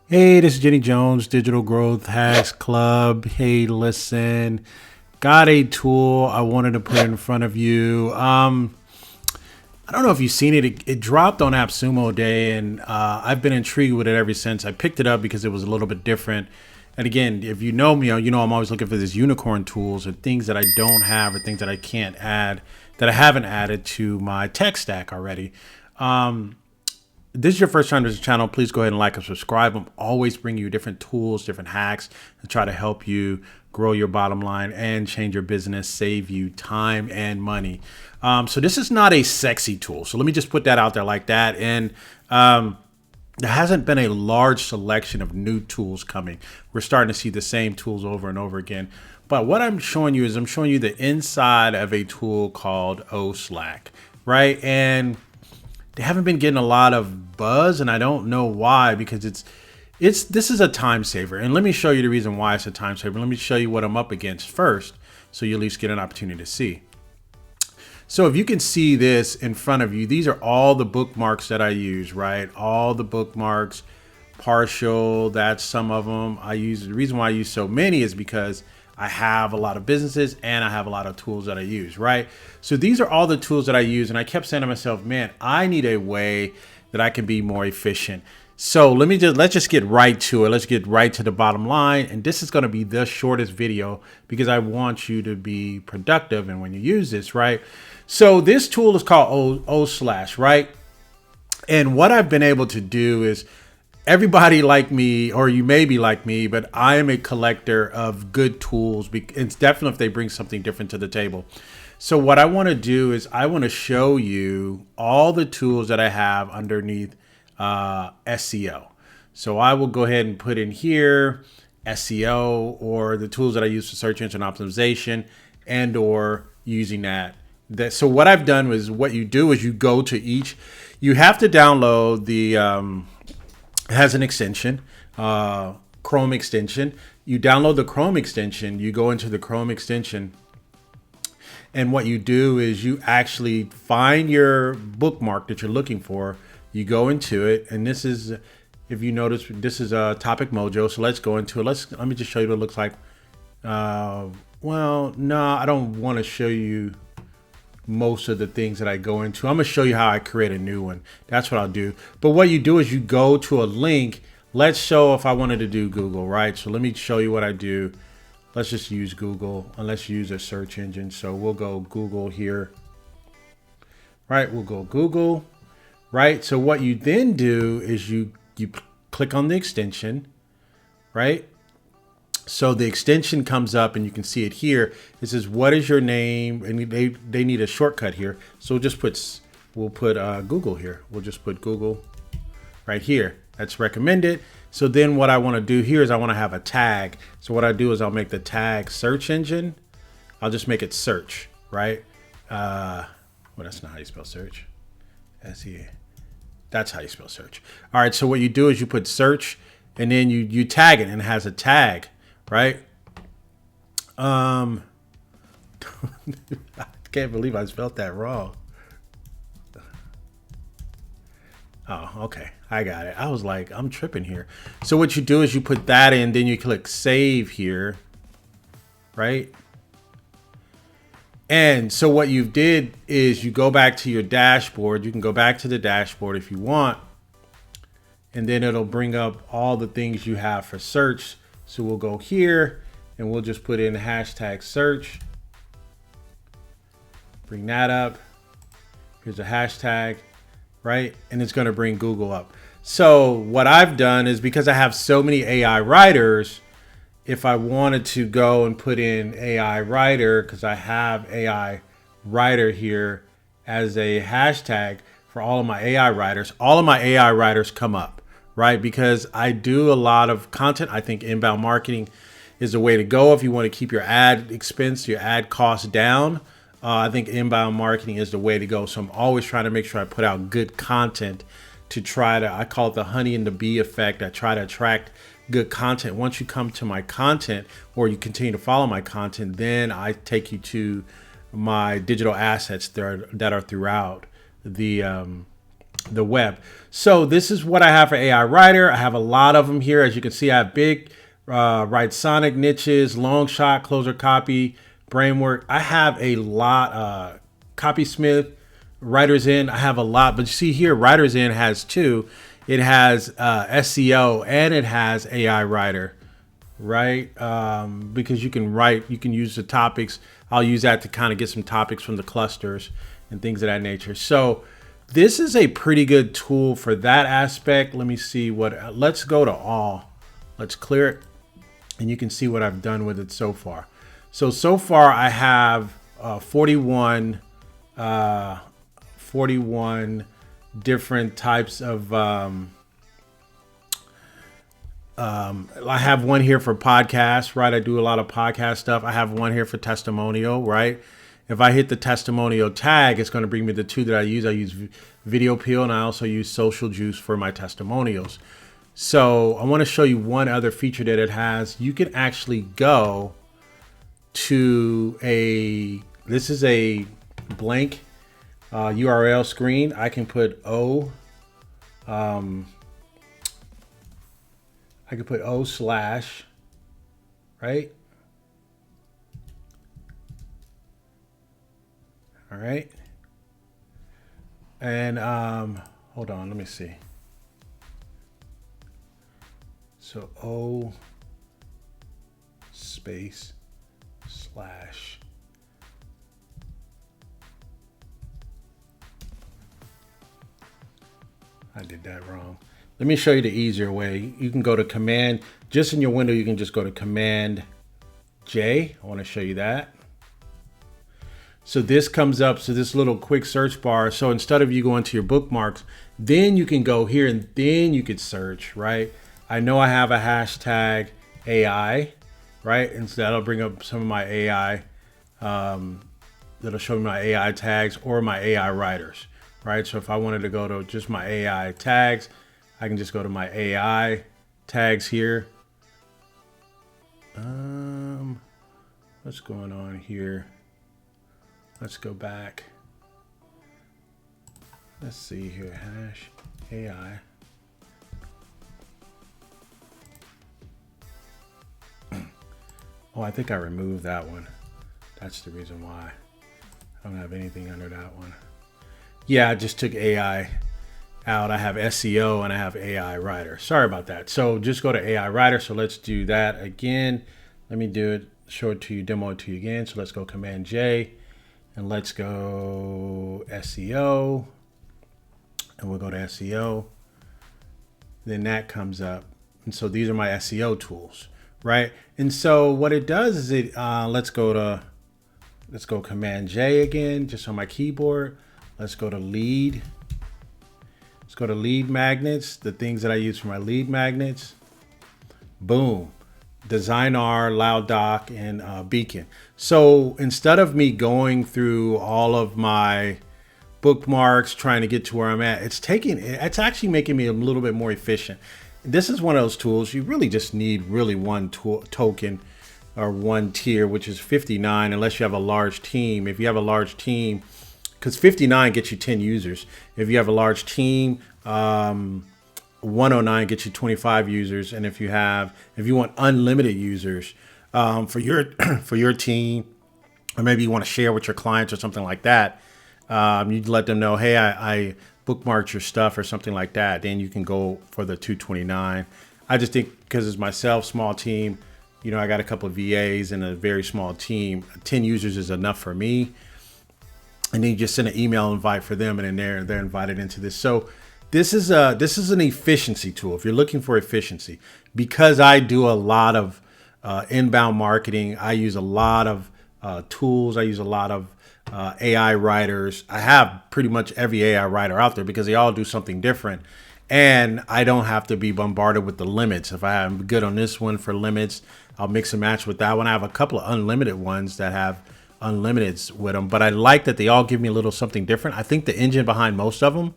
Hey, this is Jenny Jones, Digital Growth Hacks Club. Hey, listen, got a tool I wanted to put in front of you. I don't know if you've seen it. It dropped on Appsumo Day, and I've been intrigued with it ever since. I picked it up because it was a little bit different. And again, if you know me, you know I'm always looking for these unicorn tools or things that I don't have or things that I can't add that I haven't added to my tech stack already. This is your first time to this channel, please go ahead and like and subscribe. I'm always bringing you different tools, different hacks to try to help you grow your bottom line and change your business, save you time and money. So this is not a sexy tool. So let me just put that out there like that. And there hasn't been a large selection of new tools coming. We're starting to see the same tools over and over again. But what I'm showing you is I'm showing you the inside of a tool called OSlash, right? And they haven't been getting a lot of buzz, and I don't know why, because this is a time saver. And let me show you the reason why it's a time saver. Let me show you what I'm up against first, so you at least get an opportunity to see. So if you can see this in front of you, these are all the bookmarks that I use, right? All the bookmarks, partial, that's some of them I use. The reason why I use so many is because I have a lot of businesses and I have a lot of tools that I use, right? So these are all the tools that I use. And I kept saying to myself, man, I need a way that I can be more efficient. So let's just get right to it. Let's get right to the bottom line. And this is going to be the shortest video because I want you to be productive. And when you use this, right? So this tool is called OSlash, right? And what I've been able to do is, everybody like me, or you may be like me, but I am a collector of good tools. It's definitely if they bring something different to the table. So what I want to do is I want to show you all the tools that I have underneath SEO. So I will go ahead and put in here SEO, or the tools that I use for search engine optimization, and or using that. So what I've done was, what you do is you go to each, you have to download the, it has an extension, Chrome extension. You download the Chrome extension, you go into the Chrome extension, and what you do is you actually find your bookmark that you're looking for. You go into it, and this is, if you notice, this is a Topic Mojo. So let's go into it. Let me just show you what it looks like. Well, no, I don't want to show you most of the things that I go into. I'm gonna show you how I create a new one. That's what I'll do. But what you do is you go to a link. Let's show if I wanted to do Google, right? So let me show you what I do. Let's just use Google, and let's use a search engine. So we'll go Google here, right? We'll go Google, right? So what you then do is you click on the extension, right? So the extension comes up, and you can see it here. It says, what is your name? And they need a shortcut here. So we'll put Google here. We'll just put Google right here. That's recommended. So then what I want to do here is I want to have a tag. So what I do is I'll make the tag search engine. I'll just make it search, right? Well, that's not how you spell search. S-E-A. That's how you spell search. All right. So what you do is you put search, and then you tag it, and it has a tag. Right? I can't believe I spelled that wrong. Oh, okay. I got it. I was like, I'm tripping here. So what you do is you put that in, then you click save here. Right? And so what you did is you go back to your dashboard. You can go back to the dashboard if you want. And then it'll bring up all the things you have for search. So we'll go here, and we'll just put in hashtag search. Bring that up. Here's a hashtag, right? And it's going to bring Google up. So what I've done is, because I have so many AI writers, if I wanted to go and put in AI writer, because I have AI writer here as a hashtag for all of my AI writers come up. Right? Because I do a lot of content. I think inbound marketing is the way to go if you want to keep your ad expense, your ad costs down. I think inbound marketing is the way to go. So I'm always trying to make sure I put out good content to try to, I call it the honey and the bee effect. I try to attract good content. Once you come to my content, or you continue to follow my content, then I take you to my digital assets that are throughout the the web. So this is what I have for AI Writer. I have a lot of them here. As you can see, I have big, write sonic niches, long shot, closer copy, brainwork. I have a lot, copysmith, writers in. I have a lot, but you see here, writers in has two. It has SEO and it has AI Writer, right? Because you can write, you can use the topics. I'll use that to kind of get some topics from the clusters and things of that nature. So this is a pretty good tool for that aspect. Let me see what, let's go to all. Let's clear it and you can see what I've done with it so far. So far I have 41 different types of, I have one here for podcasts, right? I do a lot of podcast stuff. I have one here for testimonial, right? If I hit the testimonial tag, it's going to bring me the two that I use. I use Video Peel and I also use Social Juice for my testimonials. So I want to show you one other feature that it has. You can actually go to this is a blank URL screen. I can put OSlash, right? All right. And hold on, let me see. So O space slash. I did that wrong. Let me show you the easier way. You can go to Command, just in your window, you can just go to Command J. I want to show you that. So this comes up, so this little quick search bar. So instead of you going to your bookmarks, then you can go here and then you could search, right? I know I have a hashtag AI, right? And so that'll bring up some of my AI, that'll show me my AI tags or my AI writers, right? So if I wanted to go to just my AI tags, I can just go to my AI tags here. What's going on here? Let's go back. Let's see here, hash AI. Oh, I think I removed that one. That's the reason why. I don't have anything under that one. Yeah, I just took AI out. I have SEO and I have AI Writer. Sorry about that. So just go to AI Writer. So let's do that again. Let me do it, show it to you, demo it to you again. So let's go Command J. And let's go SEO, and we'll go to SEO. Then that comes up. And so these are my SEO tools, right? And so what it does is let's go Command J again, just on my keyboard. Let's go to lead. Let's go to lead magnets, the things that I use for my lead magnets. Boom. Designer, Loud Doc, and Beacon. So instead of me going through all of my bookmarks trying to get to where I'm at, it's actually making me a little bit more efficient. This is one of those tools you really just need one token or one tier, which is 59, unless you have a large team. If you have a large team, because 59 gets you 10 users. If you have a large team, 109 gets you 25 users, and if you want unlimited users for your team, or maybe you want to share with your clients or something like that, you'd let them know, hey, I bookmarked your stuff or something like that. Then you can go for the 229. I just think because it's myself, small team, I got a couple of VAs and a very small team. 10 users is enough for me. And then you just send an email invite for them, and then they're invited into this. So this is an efficiency tool. If you're looking for efficiency, because I do a lot of inbound marketing, I use a lot of tools. I use a lot of AI writers. I have pretty much every AI writer out there because they all do something different. And I don't have to be bombarded with the limits. If I'm good on this one for limits, I'll mix and match with that one. I have a couple of unlimited ones that have unlimiteds with them, but I like that they all give me a little something different. I think the engine behind most of them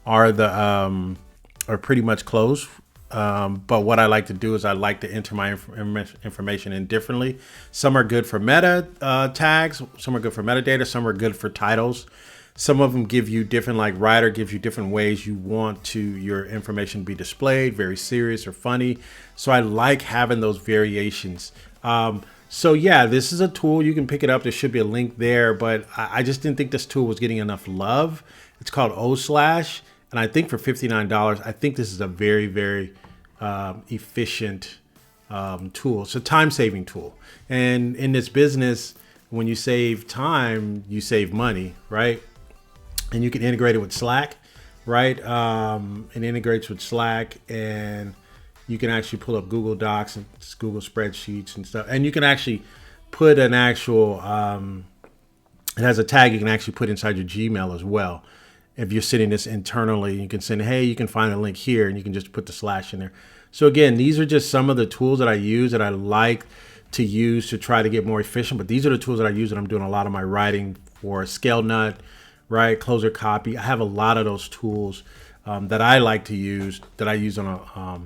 are pretty much closed. But what I like to do is I like to enter my information in differently. Some are good for meta tags, some are good for metadata, some are good for titles. Some of them give you different, like Writer gives you different ways you want to your information to be displayed, very serious or funny. So I like having those variations. So yeah, this is a tool. You can pick it up. There should be a link there, but I just didn't think this tool was getting enough love. It's called OSlash, and I think for $59, I think this is a very, very efficient tool. It's a time-saving tool. And in this business, when you save time, you save money, right? And you can integrate it with Slack, right? It integrates with Slack, and you can actually pull up Google Docs and Google spreadsheets and stuff. And you can actually put an actual, it has a tag you can actually put inside your Gmail as well. If you're sending this internally, you can send, hey, you can find a link here, and you can just put the slash in there. So again, these are just some of the tools that I use that I like to use to try to get more efficient. But these are the tools that I use when I'm doing a lot of my writing for Scale Nut, right? Closer Copy. I have a lot of those tools that I like to use, that I use on a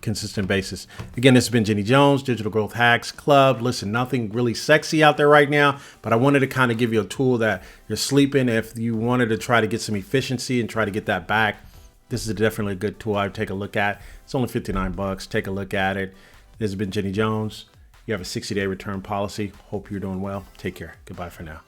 consistent basis. Again, this has been Jenny Jones, Digital Growth Hacks Club. Listen, nothing really sexy out there right now, but I wanted to kind of give you a tool that you're sleeping. If you wanted to try to get some efficiency and try to get that back, this is definitely a good tool I would take a look at. It's only $59. Take a look at it. This has been Jenny Jones. You have a 60-day return policy. Hope you're doing well. Take care. Goodbye for now.